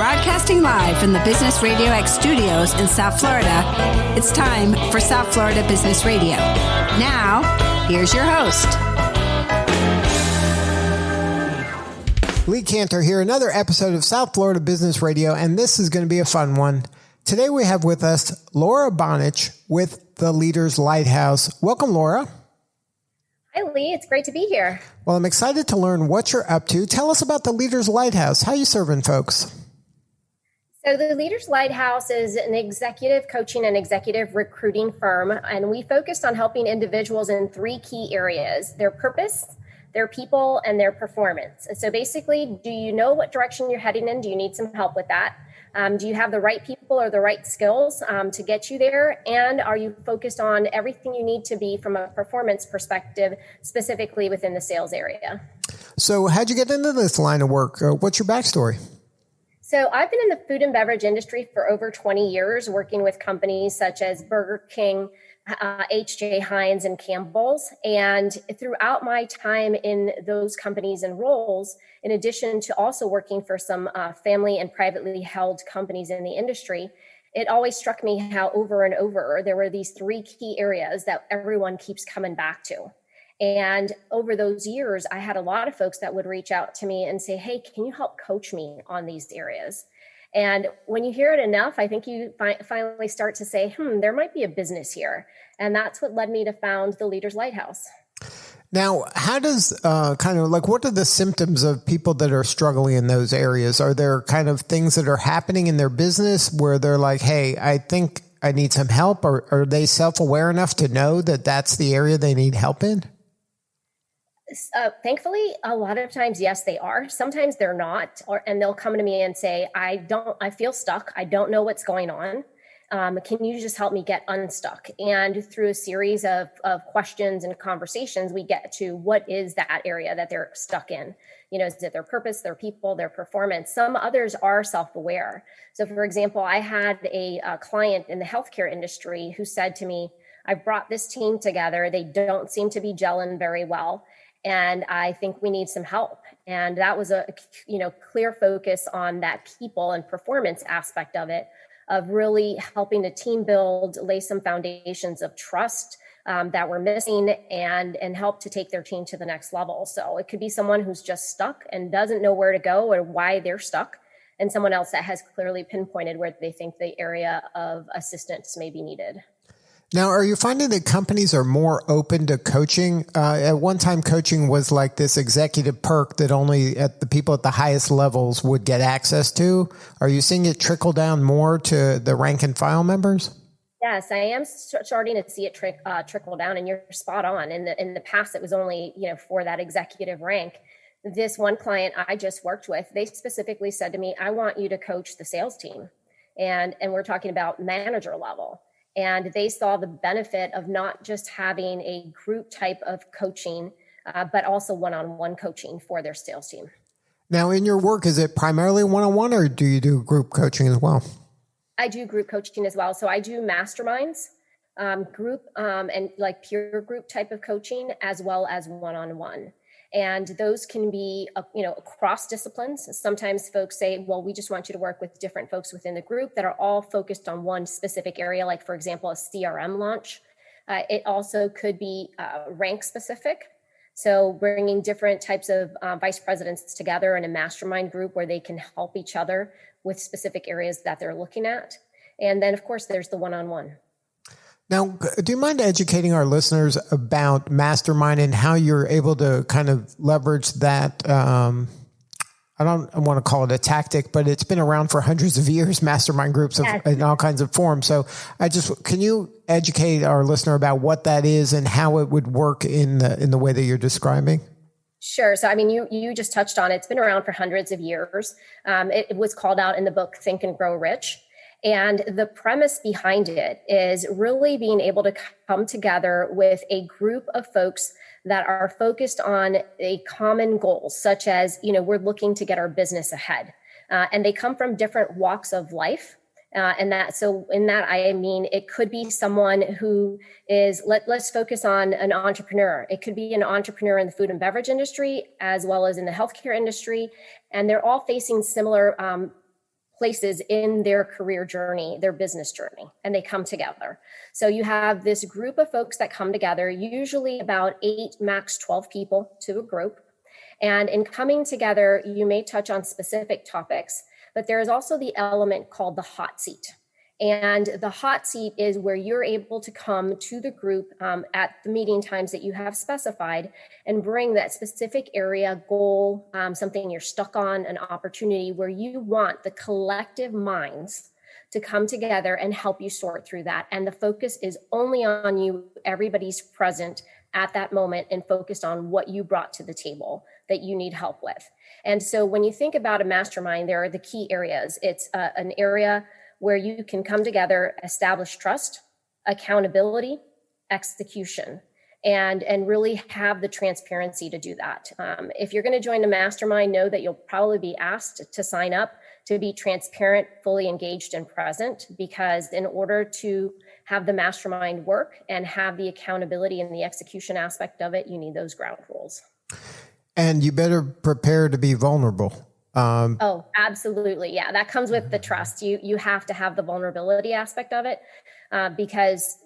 Broadcasting live from the Business RadioX studios in South Florida, it's time for South Florida Business Radio. Now, here's your host. Lee Cantor here, another episode of South Florida Business Radio, and this is going to be a fun one. Today we have with us Laura Bonich with the Leaders Lighthouse. Welcome, Laura. Hi, Lee. It's great to be here. Well, I'm excited to learn what you're up to. Tell us about the Leaders Lighthouse. How are you serving folks? So the Leaders Lighthouse is an executive coaching and executive recruiting firm, and we focused on helping individuals in three key areas: their purpose, their people, and their performance. And so basically, do you know what direction you're heading in? Do you need some help with that? Do you have the right people or the right skills to get you there? And are you focused on everything you need to be from a performance perspective, specifically within the sales area? So how'd you get into this line of work? What's your backstory? So I've been in the food and beverage industry for over 20 years, working with companies such as Burger King, Heinz, and Campbell's. And throughout my time in those companies and roles, in addition to also working for some family and privately held companies in the industry, it always struck me how over and over there were these three key areas that everyone keeps coming back to. And over those years, I had a lot of folks that would reach out to me and say, hey, can you help coach me on these areas? And when you hear it enough, I think you finally start to say, there might be a business here. And that's what led me to found the Leaders Lighthouse. Now, how does what are the symptoms of people that are struggling in those areas? Are there kind of things that are happening in their business where they're like, hey, I think I need some help? Or are they self-aware enough to know that that's the area they need help in? Thankfully, a lot of times, yes, they are. Sometimes they're not, and they'll come to me and say, I feel stuck. I don't know what's going on. Can you just help me get unstuck? And through a series of questions and conversations, we get to what is that area that they're stuck in? You know, is it their purpose, their people, their performance? Some others are self-aware. So for example, I had a client in the healthcare industry who said to me, I've brought this team together. They don't seem to be gelling very well. And I think we need some help. And that was a clear focus on that people and performance aspect of it, of really helping the team build, lay some foundations of trust that were missing and help to take their team to the next level. So it could be someone who's just stuck and doesn't know where to go or why they're stuck, and someone else that has clearly pinpointed where they think the area of assistance may be needed. Now, are you finding that companies are more open to coaching? At one time, coaching was like this executive perk that only the people at the highest levels would get access to. Are you seeing it trickle down more to the rank and file members? Yes, I am starting to see it trickle down, and you're spot on. In the past, it was only for that executive rank. This one client I just worked with, they specifically said to me, I want you to coach the sales team. And we're talking about manager level. And they saw the benefit of not just having a group type of coaching, but also one-on-one coaching for their sales team. Now, in your work, is it primarily one-on-one, or do you do group coaching as well? I do group coaching as well. So I do Masterminds, group and like peer group type of coaching, as well as one-on-one. And those can be, across disciplines. Sometimes folks say, well, we just want you to work with different folks within the group that are all focused on one specific area, like, for example, a CRM launch. It also could be rank specific. So bringing different types of vice presidents together in a mastermind group where they can help each other with specific areas that they're looking at. And then, of course, there's the one-on-one. Now, do you mind educating our listeners about Mastermind and how you're able to kind of leverage that? I don't want to call it a tactic, but it's been around for hundreds of years, mastermind groups in all kinds of forms. So can you educate our listener about what that is and how it would work in the way that you're describing? Sure. So, I mean, you just touched on it. It's been around for hundreds of years. It was called out in the book, Think and Grow Rich. And the premise behind it is really being able to come together with a group of folks that are focused on a common goal, such as, we're looking to get our business ahead. And they come from different walks of life. So in that, I mean, it could be someone who is, let's focus on an entrepreneur. It could be an entrepreneur in the food and beverage industry, as well as in the healthcare industry. And they're all facing similar places in their career journey, their business journey, and they come together. So you have this group of folks that come together, usually about 8, max 12 people to a group. And in coming together, you may touch on specific topics, but there is also the element called the hot seat. And the hot seat is where you're able to come to the group at the meeting times that you have specified and bring that specific area, goal, something you're stuck on, an opportunity where you want the collective minds to come together and help you sort through that. And the focus is only on you. Everybody's present at that moment and focused on what you brought to the table that you need help with. And so when you think about a mastermind, there are the key areas. It's an area where you can come together, establish trust, accountability, execution, and really have the transparency to do that. If you're going to join the mastermind, know that you'll probably be asked to sign up to be transparent, fully engaged, and present, because in order to have the mastermind work and have the accountability and the execution aspect of it, you need those ground rules. And you better prepare to be vulnerable. Oh, absolutely. Yeah, that comes with the trust. You have to have the vulnerability aspect of it because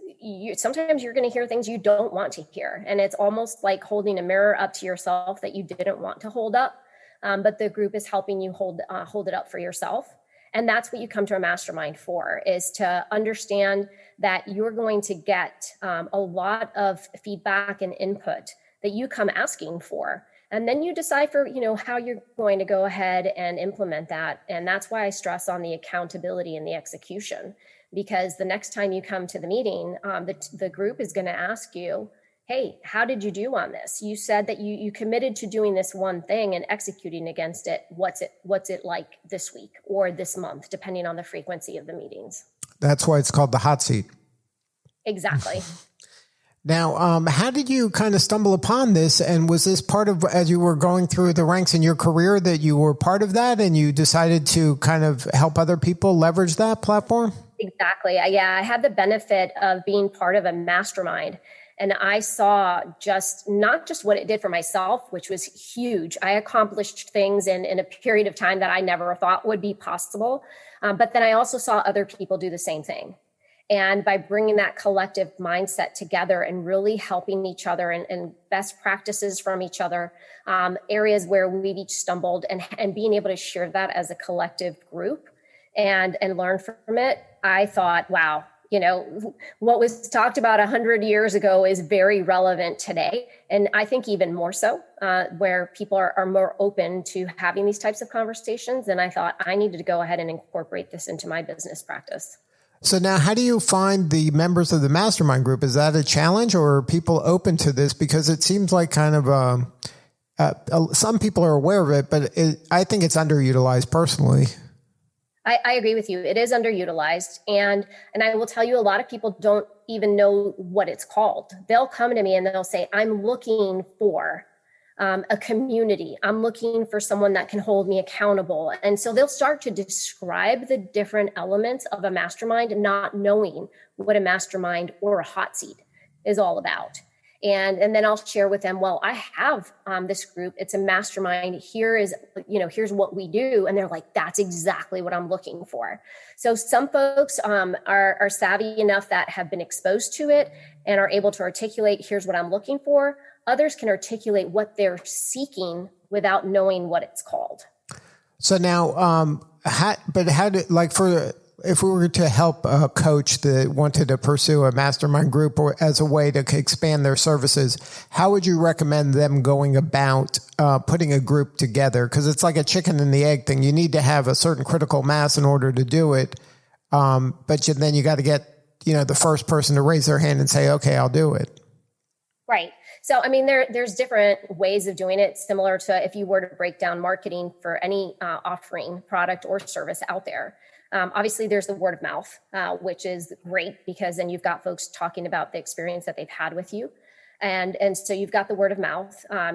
sometimes you're going to hear things you don't want to hear. And it's almost like holding a mirror up to yourself that you didn't want to hold up. But the group is helping you hold it up for yourself. And that's what you come to a mastermind for, is to understand that you're going to get a lot of feedback and input that you come asking for. And then you decide for, how you're going to go ahead and implement that. And that's why I stress on the accountability and the execution, because the next time you come to the meeting, the group is going to ask you, hey, how did you do on this? You said that you committed to doing this one thing and executing against it. What's it like this week or this month, depending on the frequency of the meetings? That's why it's called the hot seat. Exactly. Now, how did you kind of stumble upon this? And was this part of, as you were going through the ranks in your career, that you were part of that and you decided to kind of help other people leverage that platform? Exactly. Yeah, I had the benefit of being part of a mastermind. And I saw not just what it did for myself, which was huge. I accomplished things in a period of time that I never thought would be possible. But then I also saw other people do the same thing. And by bringing that collective mindset together and really helping each other and best practices from each other, areas where we've each stumbled and being able to share that as a collective group and learn from it, I thought, wow, what was talked about 100 years ago is very relevant today. And I think even more so, where people are more open to having these types of conversations. And I thought I needed to go ahead and incorporate this into my business practice. So now, how do you find the members of the mastermind group? Is that a challenge, or are people open to this? Because it seems like kind of some people are aware of it, but I think it's underutilized personally. I agree with you. It is underutilized. And I will tell you, a lot of people don't even know what it's called. They'll come to me and they'll say, I'm looking for a community. I'm looking for someone that can hold me accountable. And so they'll start to describe the different elements of a mastermind, not knowing what a mastermind or a hot seat is all about. And then I'll share with them, well, I have this group. It's a mastermind. Here's what we do. And they're like, that's exactly what I'm looking for. So some folks are savvy enough that have been exposed to it and are able to articulate, here's what I'm looking for. Others can articulate what they're seeking without knowing what it's called. So now, if we were to help a coach that wanted to pursue a mastermind group or as a way to expand their services, how would you recommend them going about putting a group together? Because it's like a chicken and the egg thing. You need to have a certain critical mass in order to do it. Then you got to get, the first person to raise their hand and say, okay, I'll do it. Right. So, there's different ways of doing it, similar to if you were to break down marketing for any offering, product or service out there. Obviously, there's the word of mouth, which is great because then you've got folks talking about the experience that they've had with you. And so you've got the word of mouth.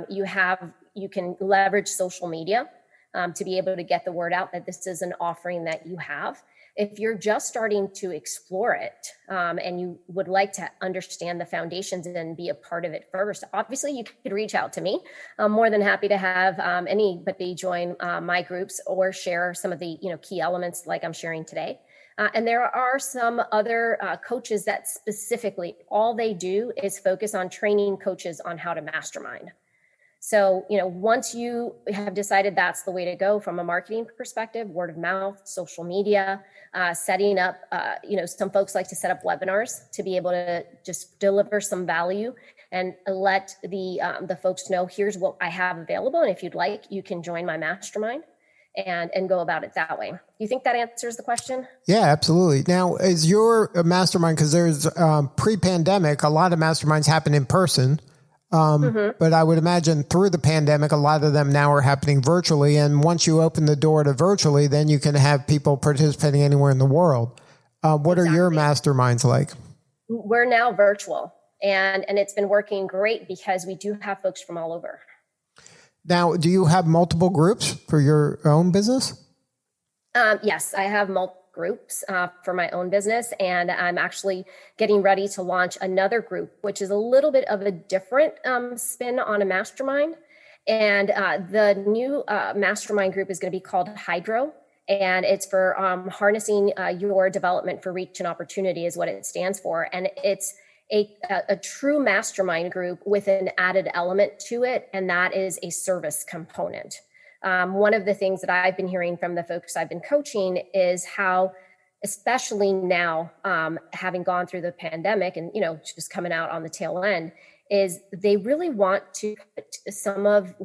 You can leverage social media. to be able to get the word out that this is an offering that you have. If you're just starting to explore it and you would like to understand the foundations and be a part of it first, obviously you could reach out to me. I'm more than happy to have anybody join my groups or share some of the key elements like I'm sharing today. And there are some other coaches that specifically all they do is focus on training coaches on how to mastermind. So, once you have decided that's the way to go from a marketing perspective, word of mouth, social media, setting up, some folks like to set up webinars to be able to just deliver some value and let the folks know, here's what I have available. And if you'd like, you can join my mastermind and go about it that way. Do you think that answers the question? Yeah, absolutely. Now, is your mastermind, because there's pre-pandemic, a lot of masterminds happen in person. But I would imagine through the pandemic, a lot of them now are happening virtually. And once you open the door to virtually, then you can have people participating anywhere in the world. What are your masterminds like? We're now virtual, and it's been working great because we do have folks from all over. Now, do you have multiple groups for your own business? Yes, I have multiple groups for my own business, and I'm actually getting ready to launch another group, which is a little bit of a different spin on a mastermind. And the new mastermind group is going to be called Hydro, and it's for harnessing your development for reach and opportunity is what it stands for. And it's a true mastermind group with an added element to it, and that is a service component. One of the things that I've been hearing from the folks I've been coaching is how, especially now, having gone through the pandemic and, just coming out on the tail end, is they really want to put some of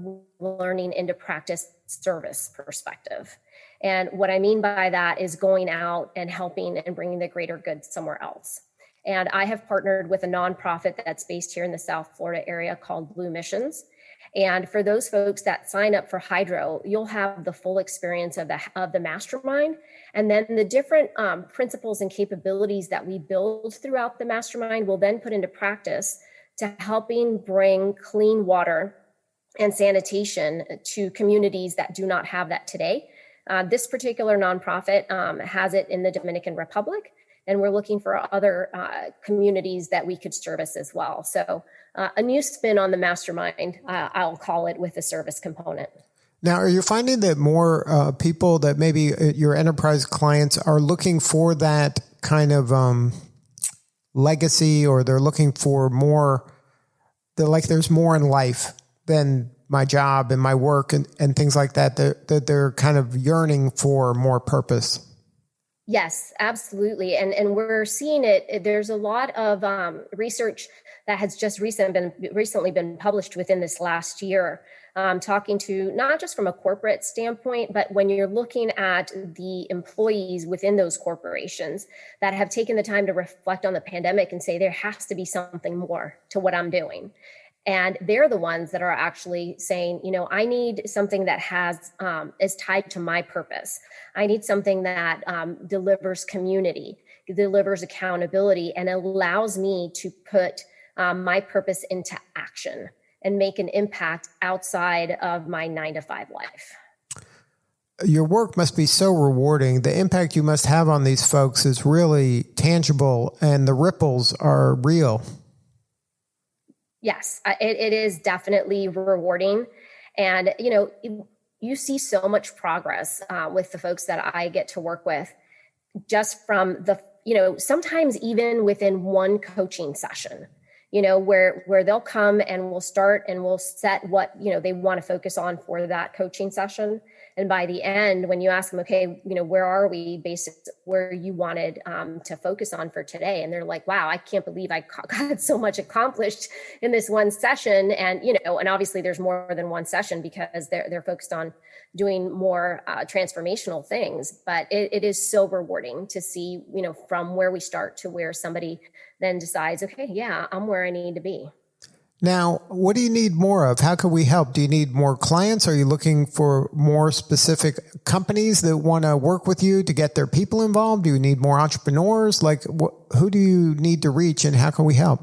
learning into practice service perspective. And what I mean by that is going out and helping and bringing the greater good somewhere else. And I have partnered with a nonprofit that's based here in the South Florida area called Blue Missions. And for those folks that sign up for Hydro, you'll have the full experience of the mastermind. And then the different principles and capabilities that we build throughout the mastermind will then put into practice to helping bring clean water and sanitation to communities that do not have that today. This particular nonprofit has it in the Dominican Republic, and we're looking for other communities that we could service as well. So a new spin on the mastermind, I'll call it, with the service component. Now, are you finding that more people that maybe your enterprise clients are looking for that kind of legacy, or they're looking for more, there's more in life than my job and my work and things like that, that they're kind of yearning for more purpose? Yes, absolutely. And we're seeing it. There's a lot of research that has just recently been published within this last year, talking to not just from a corporate standpoint, but when you're looking at the employees within those corporations that have taken the time to reflect on the pandemic and say, there has to be something more to what I'm doing. And they're the ones that are actually saying, I need something that is tied to my purpose. I need something that delivers community, delivers accountability, and allows me to put my purpose into action and make an impact outside of my 9-to-5 life. Your work must be so rewarding. The impact you must have on these folks is really tangible, and the ripples are real. Yes, it is definitely rewarding. And, you see so much progress with the folks that I get to work with, just from sometimes even within one coaching session, where they'll come and we'll start and we'll set what, they want to focus on for that coaching session. And by the end, when you ask them, okay, where are we based where you wanted to focus on for today? And they're like, wow, I can't believe I got so much accomplished in this one session. And, and obviously there's more than one session because they're focused on doing more transformational things. But it is so rewarding to see, from where we start to where somebody then decides, okay, yeah, I'm where I need to be. Now, what do you need more of? How can we help? Do you need more clients? Are you looking for more specific companies that want to work with you to get their people involved? Do you need more entrepreneurs? Who do you need to reach, and how can we help?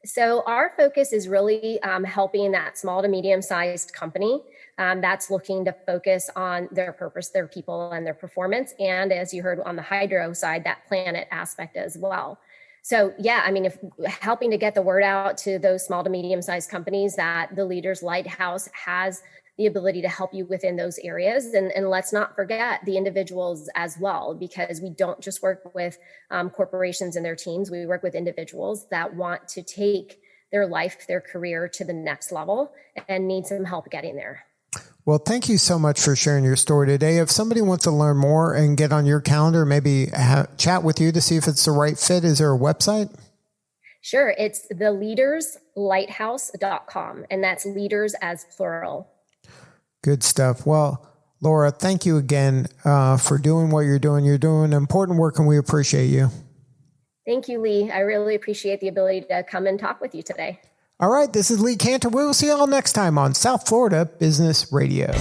So our focus is really helping that small to medium-sized company That's looking to focus on their purpose, their people, and their performance. And as you heard on the hydro side, that planet aspect as well. So yeah, I mean, if helping to get the word out to those small to medium-sized companies that the Leaders Lighthouse has the ability to help you within those areas. And let's not forget the individuals as well, because we don't just work with corporations and their teams. We work with individuals that want to take their life, their career to the next level and need some help getting there. Well, thank you so much for sharing your story today. If somebody wants to learn more and get on your calendar, maybe chat with you to see if it's the right fit, is there a website? Sure. It's the leaderslighthouse.com, and that's leaders as plural. Good stuff. Well, Laura, thank you again for doing what you're doing. You're doing important work, and we appreciate you. Thank you, Lee. I really appreciate the ability to come and talk with you today. All right, this is Lee Cantor. We will see you all next time on South Florida Business Radio.